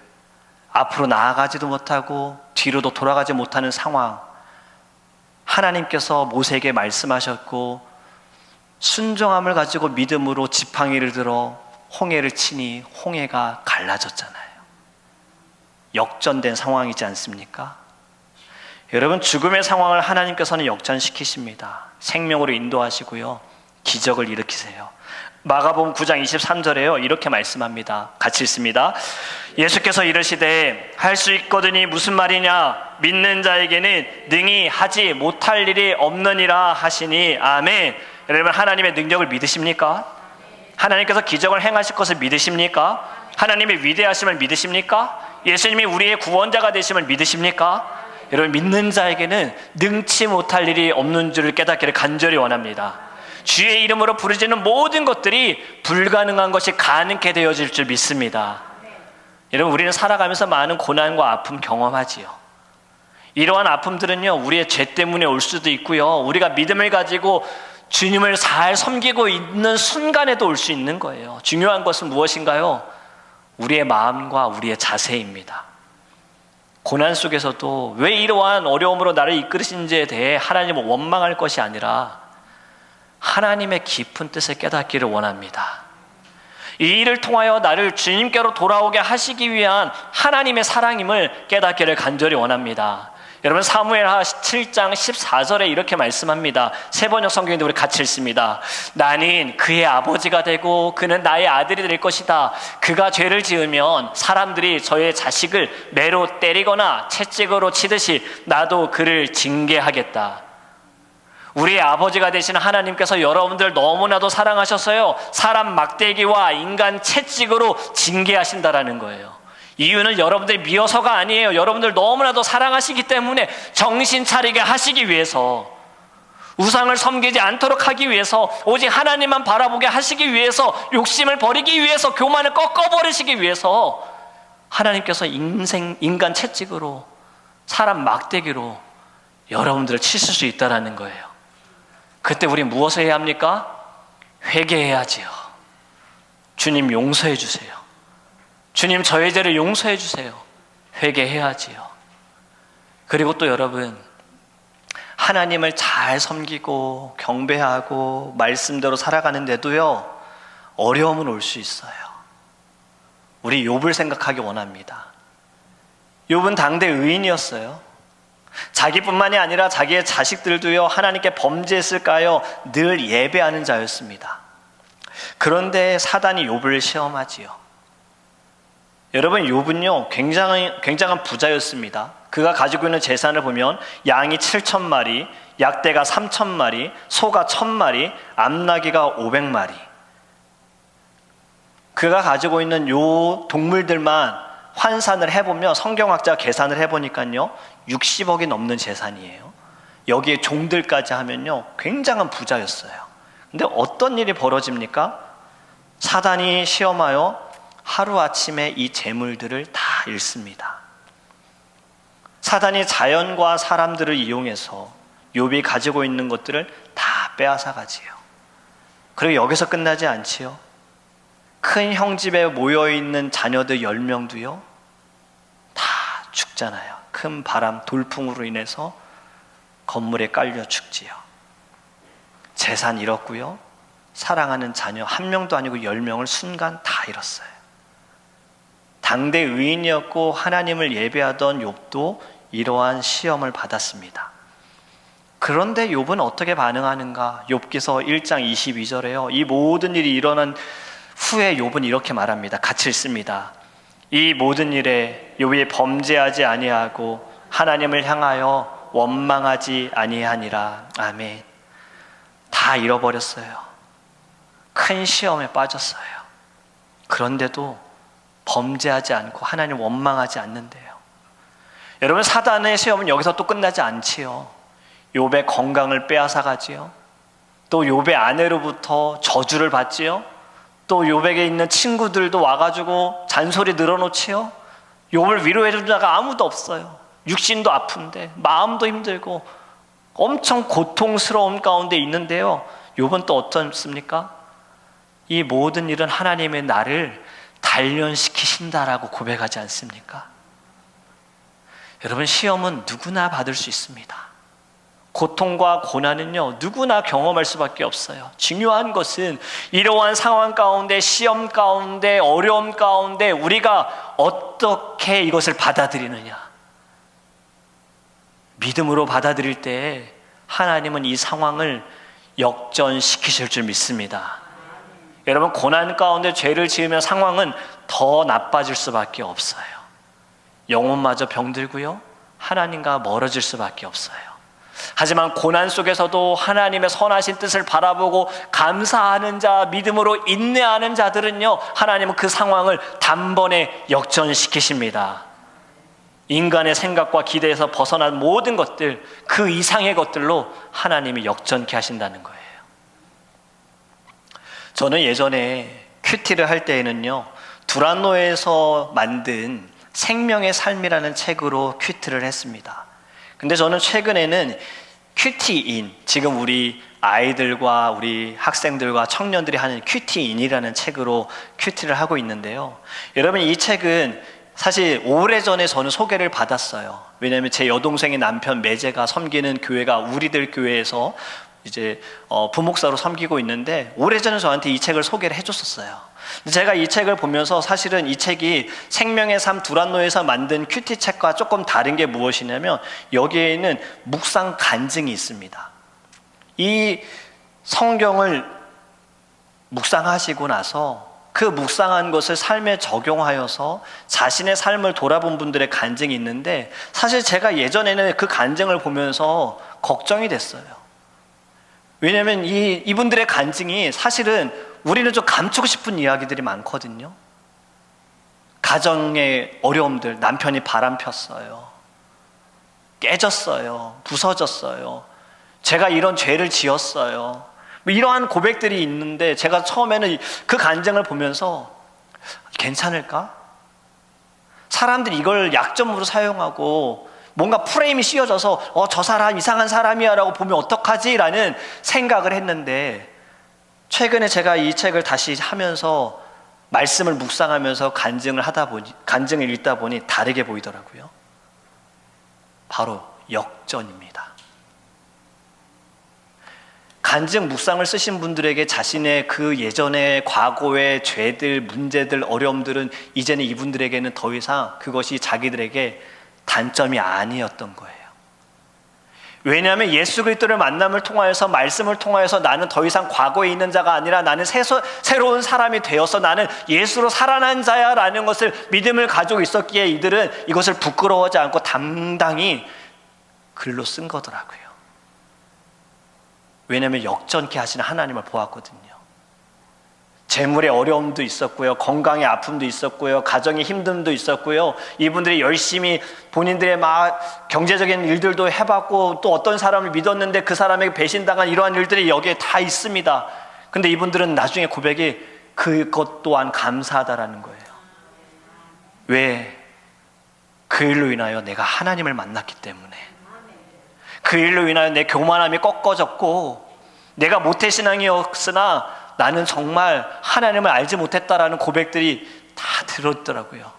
앞으로 나아가지도 못하고 뒤로도 돌아가지 못하는 상황, 하나님께서 모세에게 말씀하셨고 순종함을 가지고 믿음으로 지팡이를 들어 홍해를 치니 홍해가 갈라졌잖아요. 역전된 상황이지 않습니까? 여러분, 죽음의 상황을 하나님께서는 역전시키십니다. 생명으로 인도하시고요, 기적을 일으키세요. 마가복음 9장 23절에요 이렇게 말씀합니다. 같이 읽습니다. 예수께서 이르시되 할 수 있거든이 무슨 말이냐, 믿는 자에게는 능히 하지 못할 일이 없느니라 하시니. 아멘. 여러분, 하나님의 능력을 믿으십니까? 하나님께서 기적을 행하실 것을 믿으십니까? 하나님의 위대하심을 믿으십니까? 예수님이 우리의 구원자가 되심을 믿으십니까? 여러분, 믿는 자에게는 능치 못할 일이 없는 줄을 깨닫기를 간절히 원합니다. 주의 이름으로 부르짖는 모든 것들이 불가능한 것이 가능케 되어질 줄 믿습니다. 여러분, 우리는 살아가면서 많은 고난과 아픔 경험하지요. 이러한 아픔들은요, 우리의 죄 때문에 올 수도 있고요, 우리가 믿음을 가지고 주님을 잘 섬기고 있는 순간에도 올 수 있는 거예요. 중요한 것은 무엇인가요? 우리의 마음과 우리의 자세입니다. 고난 속에서도 왜 이러한 어려움으로 나를 이끌으신지에 대해 하나님을 원망할 것이 아니라 하나님의 깊은 뜻을 깨닫기를 원합니다. 이 일을 통하여 나를 주님께로 돌아오게 하시기 위한 하나님의 사랑임을 깨닫기를 간절히 원합니다. 여러분, 사무엘하 7장 14절에 이렇게 말씀합니다. 세번역 성경인데 우리 같이 읽습니다. 나는 그의 아버지가 되고 그는 나의 아들이 될 것이다. 그가 죄를 지으면 사람들이 저의 자식을 매로 때리거나 채찍으로 치듯이 나도 그를 징계하겠다. 우리의 아버지가 되시는 하나님께서 여러분들 너무나도 사랑하셨어요. 사람 막대기와 인간 채찍으로 징계하신다라는 거예요. 이유는 여러분들이 미워서가 아니에요. 여러분들 너무나도 사랑하시기 때문에 정신 차리게 하시기 위해서, 우상을 섬기지 않도록 하기 위해서, 오직 하나님만 바라보게 하시기 위해서, 욕심을 버리기 위해서, 교만을 꺾어버리시기 위해서 하나님께서 인간 채찍으로, 사람 막대기로 여러분들을 치실 수 있다는 거예요. 그때 우리 무엇을 해야 합니까? 회개해야지요. 주님 용서해 주세요. 주님 저의 죄를 용서해 주세요. 회개해야지요. 그리고 또 여러분, 하나님을 잘 섬기고 경배하고 말씀대로 살아가는데도요, 어려움은 올 수 있어요. 우리 욥을 생각하기 원합니다. 욥은 당대 의인이었어요. 자기뿐만이 아니라 자기의 자식들도요, 하나님께 범죄했을까요? 늘 예배하는 자였습니다. 그런데 사단이 욥을 시험하지요. 여러분, 욥은요 굉장한 부자였습니다. 그가 가지고 있는 재산을 보면 양이 7,000마리, 약대가 3,000마리, 소가 1,000마리, 암나귀가 500마리. 그가 가지고 있는 요 동물들만 환산을 해보면, 성경학자가 계산을 해보니까요 60억이 넘는 재산이에요. 여기에 종들까지 하면요 굉장한 부자였어요. 근데 어떤 일이 벌어집니까? 사단이 시험하여 하루아침에 이 재물들을 다 잃습니다. 사단이 자연과 사람들을 이용해서 욥이 가지고 있는 것들을 다 빼앗아가지요. 그리고 여기서 끝나지 않지요. 큰 형집에 모여있는 자녀들 10명도요 다 죽잖아요. 큰 바람, 돌풍으로 인해서 건물에 깔려 죽지요. 재산 잃었고요, 사랑하는 자녀 1명도 아니고 10명을 순간 다 잃었어요. 당대 의인이었고 하나님을 예배하던 욥도 이러한 시험을 받았습니다. 그런데 욥은 어떻게 반응하는가? 욥기서 1장 22절에요. 이 모든 일이 일어난 후에 욥은 이렇게 말합니다. 같이 읽습니다. 이 모든 일에 욥이 범죄하지 아니하고 하나님을 향하여 원망하지 아니하니라. 아멘. 다 잃어버렸어요. 큰 시험에 빠졌어요. 그런데도 범죄하지 않고 하나님 원망하지 않는데요. 여러분, 사단의 시험은 여기서 또 끝나지 않지요. 욥의 건강을 빼앗아가지요. 또 욥의 아내로부터 저주를 받지요. 또 욥에게 있는 친구들도 와가지고 잔소리 늘어놓지요. 욥을 위로해준 자가 아무도 없어요. 육신도 아픈데 마음도 힘들고 엄청 고통스러운 가운데 있는데요, 욥은 또 어떻습니까? 이 모든 일은 하나님의 나를 단련시키신다라고 고백하지 않습니까? 여러분, 시험은 누구나 받을 수 있습니다. 고통과 고난은요 누구나 경험할 수밖에 없어요. 중요한 것은 이러한 상황 가운데, 시험 가운데, 어려움 가운데 우리가 어떻게 이것을 받아들이느냐. 믿음으로 받아들일 때 하나님은 이 상황을 역전시키실 줄 믿습니다. 여러분, 고난 가운데 죄를 지으면 상황은 더 나빠질 수밖에 없어요. 영혼마저 병들고요, 하나님과 멀어질 수밖에 없어요. 하지만 고난 속에서도 하나님의 선하신 뜻을 바라보고 감사하는 자, 믿음으로 인내하는 자들은요, 하나님은 그 상황을 단번에 역전시키십니다. 인간의 생각과 기대에서 벗어난 모든 것들, 그 이상의 것들로 하나님이 역전케 하신다는 거예요. 저는 예전에 큐티를 할 때에는요 두란노에서 만든 생명의 삶이라는 책으로 큐티를 했습니다. 근데 저는 최근에는 큐티인, 지금 우리 아이들과 우리 학생들과 청년들이 하는 큐티인이라는 책으로 큐티를 하고 있는데요, 여러분, 이 책은 사실 오래전에 저는 소개를 받았어요. 왜냐하면 제 여동생의 남편 매제가 섬기는 교회가 우리들 교회에서 이제 부목사로 섬기고 있는데, 오래전에 저한테 이 책을 소개를 해줬었어요. 제가 이 책을 보면서 사실은 이 책이 생명의 삶 두란노에서 만든 큐티 책과 조금 다른 게 무엇이냐면, 여기에는 묵상 간증이 있습니다. 이 성경을 묵상하시고 나서 그 묵상한 것을 삶에 적용하여서 자신의 삶을 돌아본 분들의 간증이 있는데, 사실 제가 예전에는 그 간증을 보면서 걱정이 됐어요. 왜냐하면 이분들의 간증이 사실은 우리는 좀 감추고 싶은 이야기들이 많거든요. 가정의 어려움들, 남편이 바람 폈어요, 깨졌어요, 부서졌어요, 제가 이런 죄를 지었어요, 이러한 고백들이 있는데, 제가 처음에는 그 간증을 보면서 괜찮을까? 사람들이 이걸 약점으로 사용하고 뭔가 프레임이 씌워져서 저 사람 이상한 사람이야 라고 보면 어떡하지? 라는 생각을 했는데, 최근에 제가 이 책을 다시 하면서 말씀을 묵상하면서 간증을 읽다 보니 다르게 보이더라고요. 바로 역전입니다. 간증 묵상을 쓰신 분들에게 자신의 그 예전의 과거의 죄들, 문제들, 어려움들은 이제는 이분들에게는 더 이상 그것이 자기들에게 단점이 아니었던 거예요. 왜냐하면 예수 그리스도를 만남을 통하여서, 말씀을 통하여서 나는 더 이상 과거에 있는 자가 아니라 나는 새로운 사람이 되어서 나는 예수로 살아난 자야 라는 것을 믿음을 가지고 있었기에 이들은 이것을 부끄러워하지 않고 당당히 글로 쓴 거더라고요. 왜냐하면 역전케 하시는 하나님을 보았거든요. 재물의 어려움도 있었고요, 건강의 아픔도 있었고요, 가정의 힘듦도 있었고요, 이분들이 열심히 본인들의 막 경제적인 일들도 해봤고, 또 어떤 사람을 믿었는데 그 사람에게 배신당한 이러한 일들이 여기에 다 있습니다. 근데 이분들은 나중에 고백이 그것 또한 감사하다라는 거예요. 왜? 그 일로 인하여 내가 하나님을 만났기 때문에, 그 일로 인하여 내 교만함이 꺾어졌고, 내가 모태신앙이었으나 나는 정말 하나님을 알지 못했다라는 고백들이 다 들었더라고요.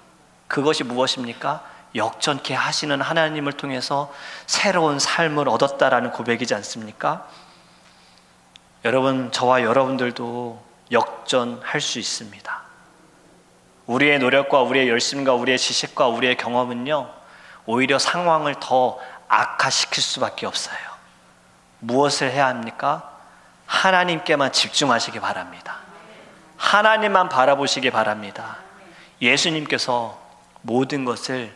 그것이 무엇입니까? 역전케 하시는 하나님을 통해서 새로운 삶을 얻었다라는 고백이지 않습니까? 여러분, 저와 여러분들도 역전할 수 있습니다. 우리의 노력과 우리의 열심과 우리의 지식과 우리의 경험은요, 오히려 상황을 더 악화시킬 수밖에 없어요. 무엇을 해야 합니까? 하나님께만 집중하시기 바랍니다. 하나님만 바라보시기 바랍니다. 예수님께서 모든 것을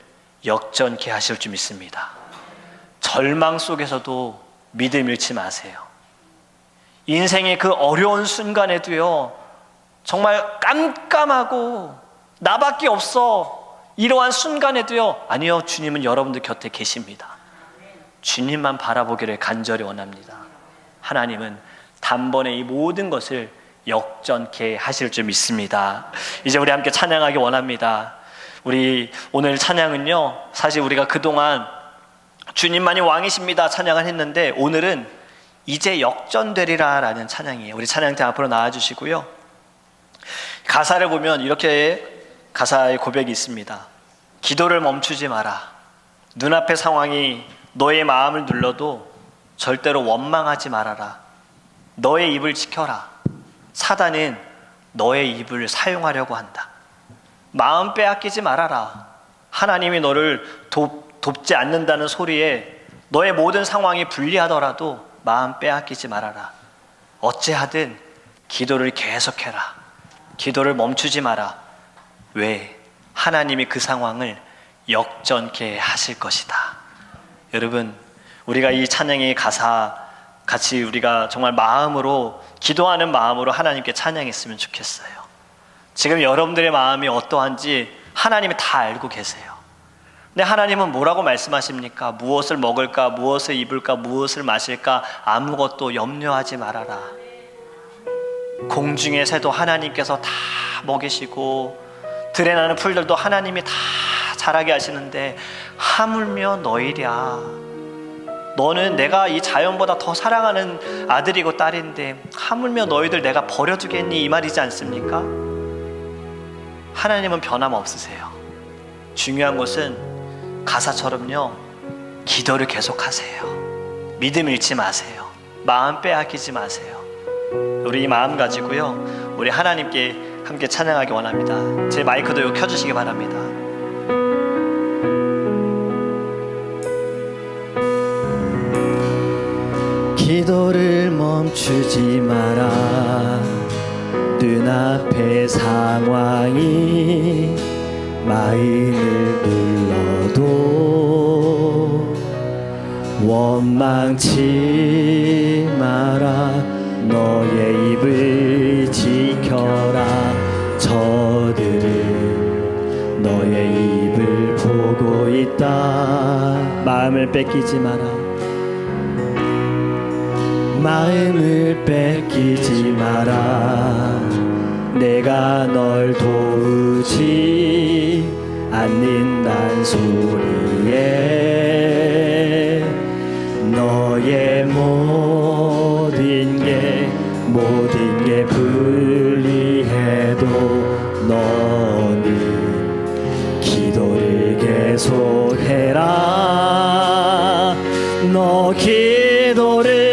역전케 하실 줄 믿습니다. 절망 속에서도 믿음 잃지 마세요. 인생의 그 어려운 순간에도요, 정말 깜깜하고 나밖에 없어 이러한 순간에도요, 아니요, 주님은 여러분들 곁에 계십니다. 주님만 바라보기를 간절히 원합니다. 하나님은 단번에 이 모든 것을 역전케 하실 줄 믿습니다. 이제 우리 함께 찬양하기 원합니다. 우리 오늘 찬양은요, 사실 우리가 그동안 주님만이 왕이십니다 찬양을 했는데, 오늘은 이제 역전되리라 라는 찬양이에요. 우리 찬양대 앞으로 나와주시고요. 가사를 보면 이렇게 가사의 고백이 있습니다. 기도를 멈추지 마라. 눈앞의 상황이 너의 마음을 눌러도 절대로 원망하지 말아라. 너의 입을 지켜라. 사단은 너의 입을 사용하려고 한다. 마음 빼앗기지 말아라. 하나님이 너를 돕지 않는다는 소리에 너의 모든 상황이 불리하더라도 마음 빼앗기지 말아라. 어찌하든 기도를 계속해라. 기도를 멈추지 마라. 왜? 하나님이 그 상황을 역전케 하실 것이다. 여러분, 우리가 이 찬양의 가사 같이 우리가 정말 마음으로, 기도하는 마음으로 하나님께 찬양했으면 좋겠어요. 지금 여러분들의 마음이 어떠한지 하나님이 다 알고 계세요. 근데 하나님은 뭐라고 말씀하십니까? 무엇을 먹을까, 무엇을 입을까, 무엇을 마실까 아무것도 염려하지 말아라. 공중의 새도 하나님께서 다 먹이시고, 들에 나는 풀들도 하나님이 다 자라게 하시는데 하물며 너희랴. 너는 내가 이 자연보다 더 사랑하는 아들이고 딸인데 하물며 너희들 내가 버려두겠니? 이 말이지 않습니까? 하나님은 변함없으세요. 중요한 것은 가사처럼요, 기도를 계속하세요. 믿음 잃지 마세요. 마음 빼앗기지 마세요. 우리 이 마음 가지고요, 우리 하나님께 함께 찬양하기 원합니다. 제 마이크도 켜주시기 바랍니다. 기도를 멈추지 마라. 눈앞의 상황이 마음을 눌러도 원망치 마라. 너의 입을 지켜라. 저들은 너의 입을 보고 있다. 마음을 뺏기지 마라. 마음을 뺏기지 마라. 내가 널 도우지 않는단 소리에 너의 모든 게 불리해도 너는 기도를 계속해라. 너 기도를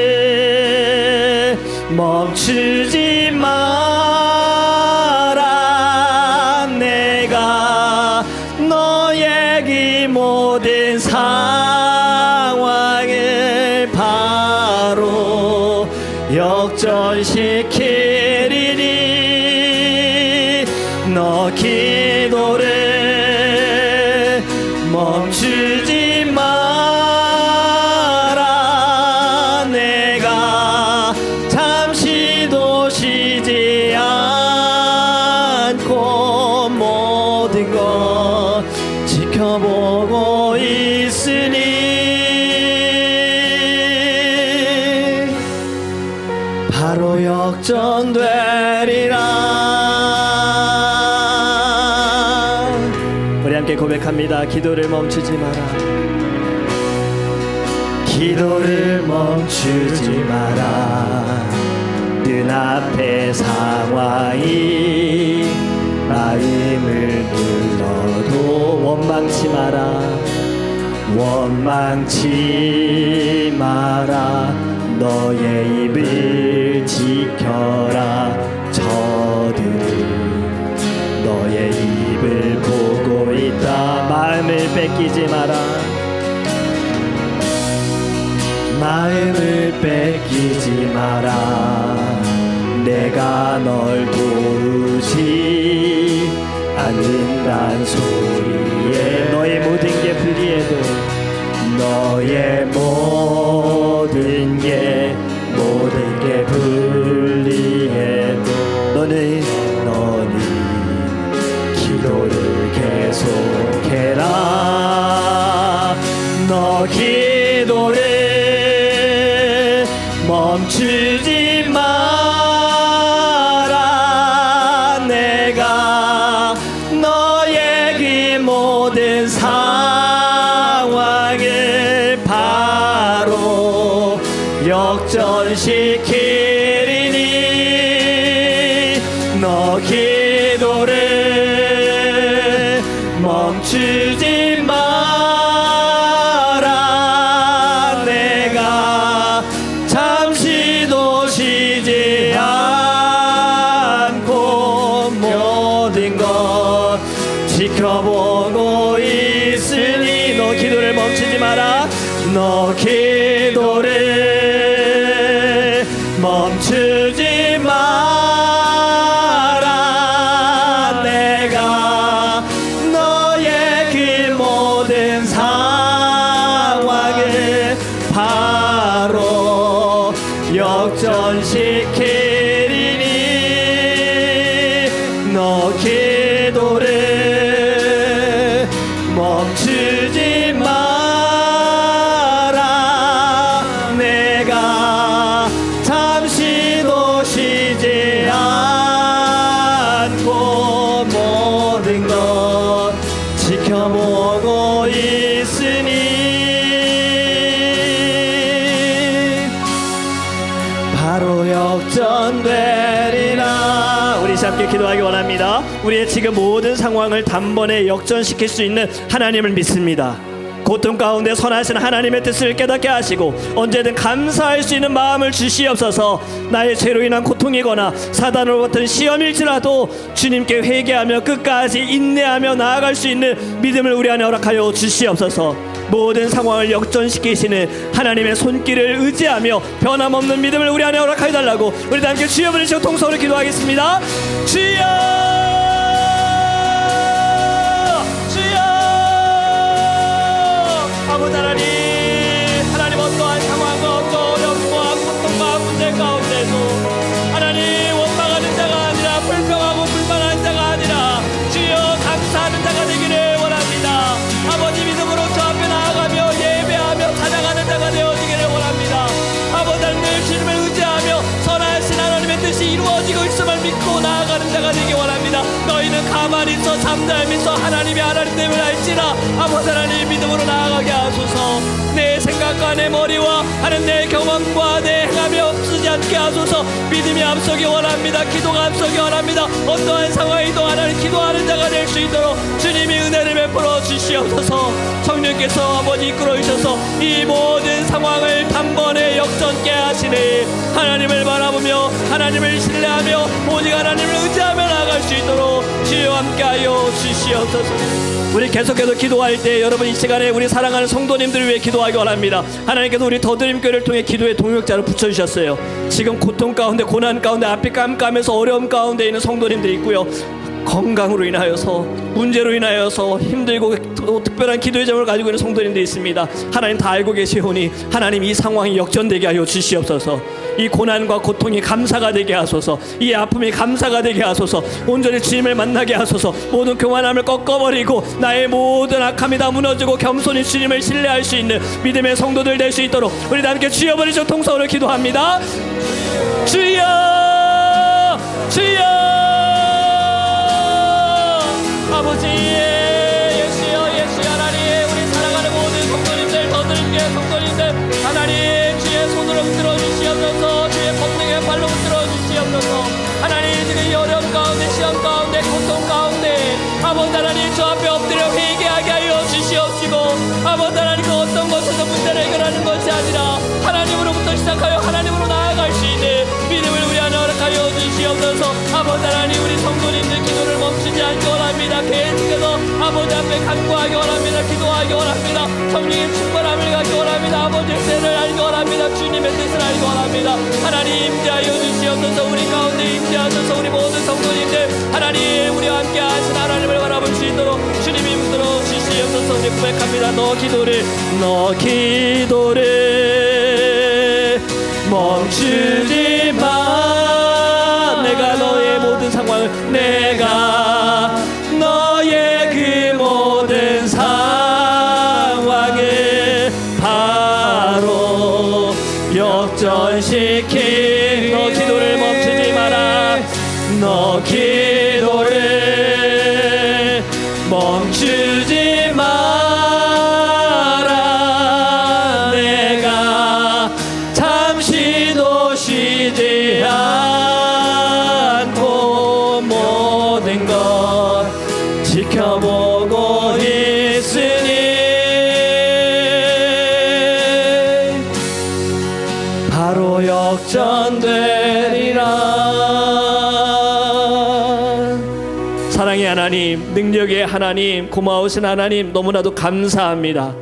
이 모든 상황을 바로 역전시키리니 너 기도를 멈추지 마라. 내가 잠시도 쉬지 않고 모든 것 지켜보고 있으니 바로 역전되리라. 우리 함께 고백합니다. 기도를 멈추지 마라. 기도를 멈추지 마라. 눈앞의 상황이 마음을 눌러도 원망치 마라. 원망치 마라. 너의 입을 지켜라. 저들은 너의 입을 보고 있다. 마음을 뺏기지 마라. 마음을 뺏기지 마라. 내가 널 도우지 않는단 소리에 너의 모든 게 불리해도 너의 모든 게 불리해도 너는 기도를 계속해라. 너 기도를 멈추지 마라. 내가 너의 그 모든 상황을 바로 역전시키리니 너 기도를 멈추지 마라. 내가 잠시도 쉬지 않고 모든 것 지켜보고 있으니 너 기도를 멈추지 마라. 너 기도를 멈추지 마라. 내가 너의 그 모든 상황을 바로 역전시키리니 너 기도를 멈추지 마라. 내가 잠시도 쉬지 않고 모든 것 지켜보고 있으니 바로 역전되리라. 우리 함께 기도하기 원합니다. 우리의 지금 모든 상황을 단번에 역전시킬 수 있는 하나님을 믿습니다. 고통 가운데 선하신 하나님의 뜻을 깨닫게 하시고 언제든 감사할 수 있는 마음을 주시옵소서. 나의 죄로 인한 고통이거나 사단으로부터 시험일지라도 주님께 회개하며 끝까지 인내하며 나아갈 수 있는 믿음을 우리 안에 허락하여 주시옵소서. 모든 상황을 역전시키시는 하나님의 손길을 의지하며 변함없는 믿음을 우리 안에 허락하여 달라고 우리 다 함께 주여 부르시고 통성으로 기도하겠습니다. 주여 아버지 하나님 어떠한 상황과 어떠한 어려움과 고통과 문제 가운데도 하나님 원망하는 자가 아니라 불평하고 불만하는 자가 아니라 주여 감사하는 자가 되기를 원합니다. 아버지 믿음으로 저 앞에 나아가며 예배하며 찬양하는 자가 되어지기를 원합니다. 아버지 늘 주님을 의지하며 선하신 하나님의 뜻이 이루어지고 있음을 믿고 나아가는 자가 되기 원합니다. 너희는 가만히 있어 잠잠히 있어 하나님이 하나님됨을 알지라. 아버지 하나님 믿음으로 나아가게 하소서. 내 생각과 내 머리와 하는 내 경험과 내 행함이 없으지 않게 하소서. 믿음이 앞서기 원합니다. 기도가 앞서기 원합니다. 어떠한 상황이도 하나님 기도하는 자가 될 수 있도록 주님이 은혜를 베풀어 주시옵소서. 성령께서 아버지 이끌어 주셔서 이 모든 상황을 단번에 역전케 하시네. 하나님을 바라보며 하나님을 신뢰하며 오직 하나님을 의지하며 나아갈 수 있도록 주여 함께하여 주시옵소서. 우리 계속해서 기도할 때 여러분 이 시간에 우리 사랑하는 성도님들을 위해 기도하기 원합니다. 하나님께서 우리 더드림교회를 통해 기도의 동역자로 붙여주셨어요. 지금 고통 가운데 고난 가운데 앞이 깜깜해서 어려움 가운데 있는 성도님들이 있고요. 건강으로 인하여서 문제로 인하여서 힘들고 또 특별한 기도의 점을 가지고 있는 성도님들이 있습니다. 하나님 다 알고 계시오니 하나님 이 상황이 역전되게 하여 주시옵소서. 이 고난과 고통이 감사가 되게 하소서. 이 아픔이 감사가 되게 하소서. 온전히 주님을 만나게 하소서. 모든 교만함을 꺾어버리고 나의 모든 악함이 다 무너지고 겸손히 주님을 신뢰할 수 있는 믿음의 성도들 될 수 있도록 우리 다 함께 주여 버리시고 통성으로 기도합니다. 주여 주여 아버지 예수여 예수 하나님 우리 사랑하는 모든 성도님들 더드림교회 성도님들 하나님 주의 손으로 붙들어 주시옵소서. 주의 법능의 발로 붙들어 주시옵소서. 하나님 지금 이 어려움 가운데 시험 가운데 고통 가운데 아버지 하나님 저 앞에 엎드려 회개하게 하여 주시옵시고 아버지 하나님 그 어떤 것에서 문제를 해결하는 것이 아니라 하나님으로부터 시작하여 하나님으로 나아갈 수 있는 믿음을 우리 안에 허락하여 주시옵소서. 아버지 하나님 우리 성도님들 기도를 멈추지 않기 원합니다. 계속해서 아버지 앞에 간구하기 원합니다. 기도하기 원합니다. 성령의 충만함을 갖기 원합니다. 아버지의 뜻을 알기 원합니다. 주님의 뜻을 알기 원합니다. 하나님 임재하여 주시옵소서. 우리 가운데 임재하셔서 우리 모든 성도님들 하나님 우리와 함께 하신 하나님을 바라볼 수 있도록 주님이 붙들어 주시옵소서. 우리 고백합니다. 너 기도를 멈추지 마. 내가 너의 모든 상황을 내가 너의 그 모든 상황을 바로 역전시킨 너 기도를 멈추지 마라. 너 기도를 멈추지 마라. 내가 잠시도 쉬지 않고 모든 것 지켜보고 있으니 바로 역전되리라. 사랑의 하나님, 능력의 하나님, 고마우신 하나님 너무나도 감사합니다.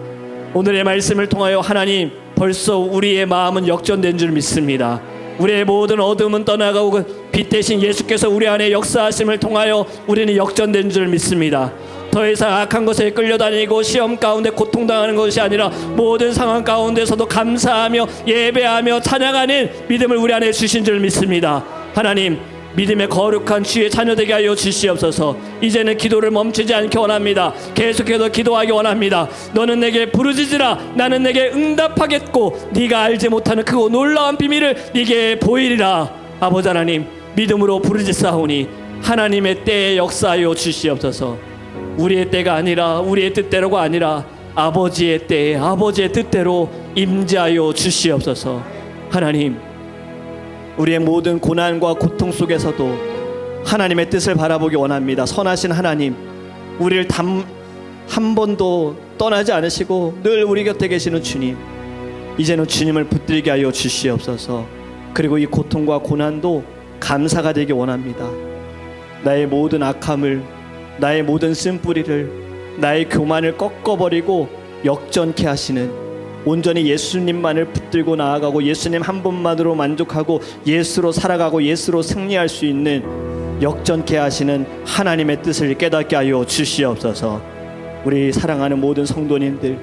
오늘의 말씀을 통하여 하나님 벌써 우리의 마음은 역전된 줄 믿습니다. 우리의 모든 어둠은 떠나가고 빛 대신 예수께서 우리 안에 역사하심을 통하여 우리는 역전된 줄 믿습니다. 더 이상 악한 것에 끌려다니고 시험 가운데 고통당하는 것이 아니라 모든 상황 가운데서도 감사하며 예배하며 찬양하는 믿음을 우리 안에 주신 줄 믿습니다. 하나님 믿음의 거룩한 주의 자녀 되게 하여 주시옵소서. 이제는 기도를 멈추지 않게 원합니다. 계속해서 기도하기 원합니다. 너는 내게 부르짖으라. 나는 내게 응답하겠고 네가 알지 못하는 그 놀라운 비밀을 네게 보이리라. 아버지 하나님 믿음으로 부르짖사오니 하나님의 때에 역사하여 주시옵소서. 우리의 때가 아니라 우리의 뜻대로가 아니라 아버지의 때에 아버지의 뜻대로 임재하여 주시옵소서. 하나님 우리의 모든 고난과 고통 속에서도 하나님의 뜻을 바라보기 원합니다. 선하신 하나님 우리를 한 번도 떠나지 않으시고 늘 우리 곁에 계시는 주님 이제는 주님을 붙들게 하여 주시옵소서. 그리고 이 고통과 고난도 감사가 되기 원합니다. 나의 모든 악함을 나의 모든 쓴뿌리를 나의 교만을 꺾어버리고 역전케 하시는 온전히 예수님만을 붙들고 나아가고 예수님 한 분만으로 만족하고 예수로 살아가고 예수로 승리할 수 있는 역전케 하시는 하나님의 뜻을 깨닫게 하여 주시옵소서. 우리 사랑하는 모든 성도님들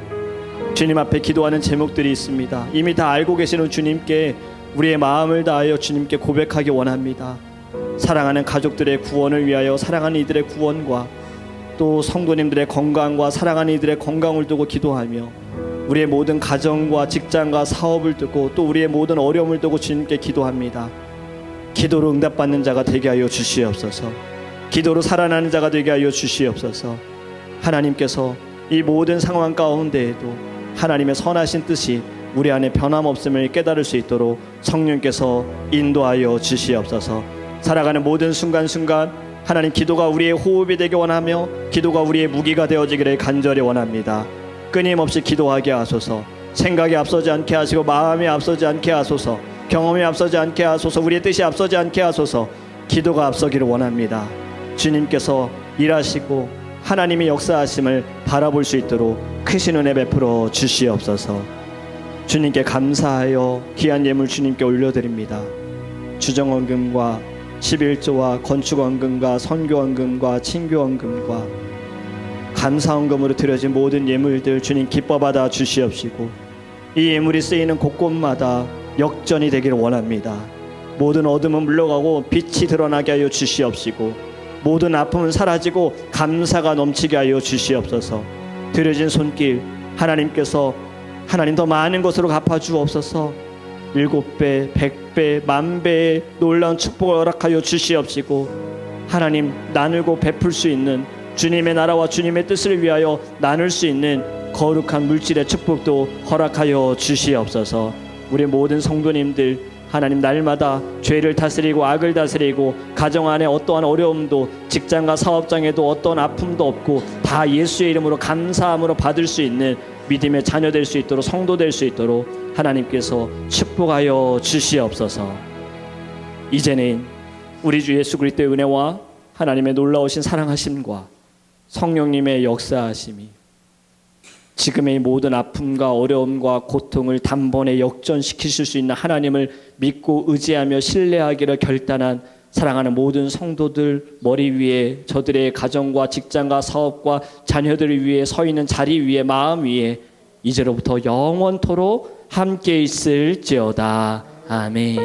주님 앞에 기도하는 제목들이 있습니다. 이미 다 알고 계시는 주님께 우리의 마음을 다하여 주님께 고백하기 원합니다. 사랑하는 가족들의 구원을 위하여 사랑하는 이들의 구원과 또 성도님들의 건강과 사랑하는 이들의 건강을 두고 기도하며 우리의 모든 가정과 직장과 사업을 두고 또 우리의 모든 어려움을 두고 주님께 기도합니다. 기도로 응답받는 자가 되게 하여 주시옵소서. 기도로 살아나는 자가 되게 하여 주시옵소서. 하나님께서 이 모든 상황 가운데에도 하나님의 선하신 뜻이 우리 안에 변함없음을 깨달을 수 있도록 성령께서 인도하여 주시옵소서. 살아가는 모든 순간순간 하나님 기도가 우리의 호흡이 되게 원하며 기도가 우리의 무기가 되어지기를 간절히 원합니다. 끊임없이 기도하게 하소서. 생각이 앞서지 않게 하시고 마음이 앞서지 않게 하소서. 경험이 앞서지 않게 하소서. 우리의 뜻이 앞서지 않게 하소서. 기도가 앞서기를 원합니다. 주님께서 일하시고 하나님의 역사하심을 바라볼 수 있도록 크신 은혜 베풀어 주시옵소서. 주님께 감사하여 귀한 예물 주님께 올려드립니다. 주정원금과 11조와 건축원금과 선교원금과 친교원금과 감사원금으로 드려진 모든 예물들 주님 기뻐 받아 주시옵시고, 이 예물이 쓰이는 곳곳마다 역전이 되기를 원합니다. 모든 어둠은 물러가고 빛이 드러나게 하여 주시옵시고, 모든 아픔은 사라지고 감사가 넘치게 하여 주시옵소서. 드려진 손길 하나님께서 하나님 더 많은 것으로 갚아주옵소서. 7배, 100배, 10,000배의 놀라운 축복을 허락하여 주시옵시고, 하나님 나누고 베풀 수 있는 주님의 나라와 주님의 뜻을 위하여 나눌 수 있는 거룩한 물질의 축복도 허락하여 주시옵소서. 우리 모든 성도님들 하나님 날마다 죄를 다스리고 악을 다스리고 가정 안에 어떠한 어려움도 직장과 사업장에도 어떠한 아픔도 없고 다 예수의 이름으로 감사함으로 받을 수 있는 믿음의 자녀 될 수 있도록 성도 될 수 있도록 하나님께서 축복하여 주시옵소서. 이제는 우리 주 예수 그리스도의 은혜와 하나님의 놀라우신 사랑하심과 성령님의 역사하심이 지금의 모든 아픔과 어려움과 고통을 단번에 역전시키실 수 있는 하나님을 믿고 의지하며 신뢰하기를 결단한 사랑하는 모든 성도들 머리 위에 저들의 가정과 직장과 사업과 자녀들을 위해 서 있는 자리 위에 마음 위에 이제로부터 영원토록 함께 있을지어다. 아멘.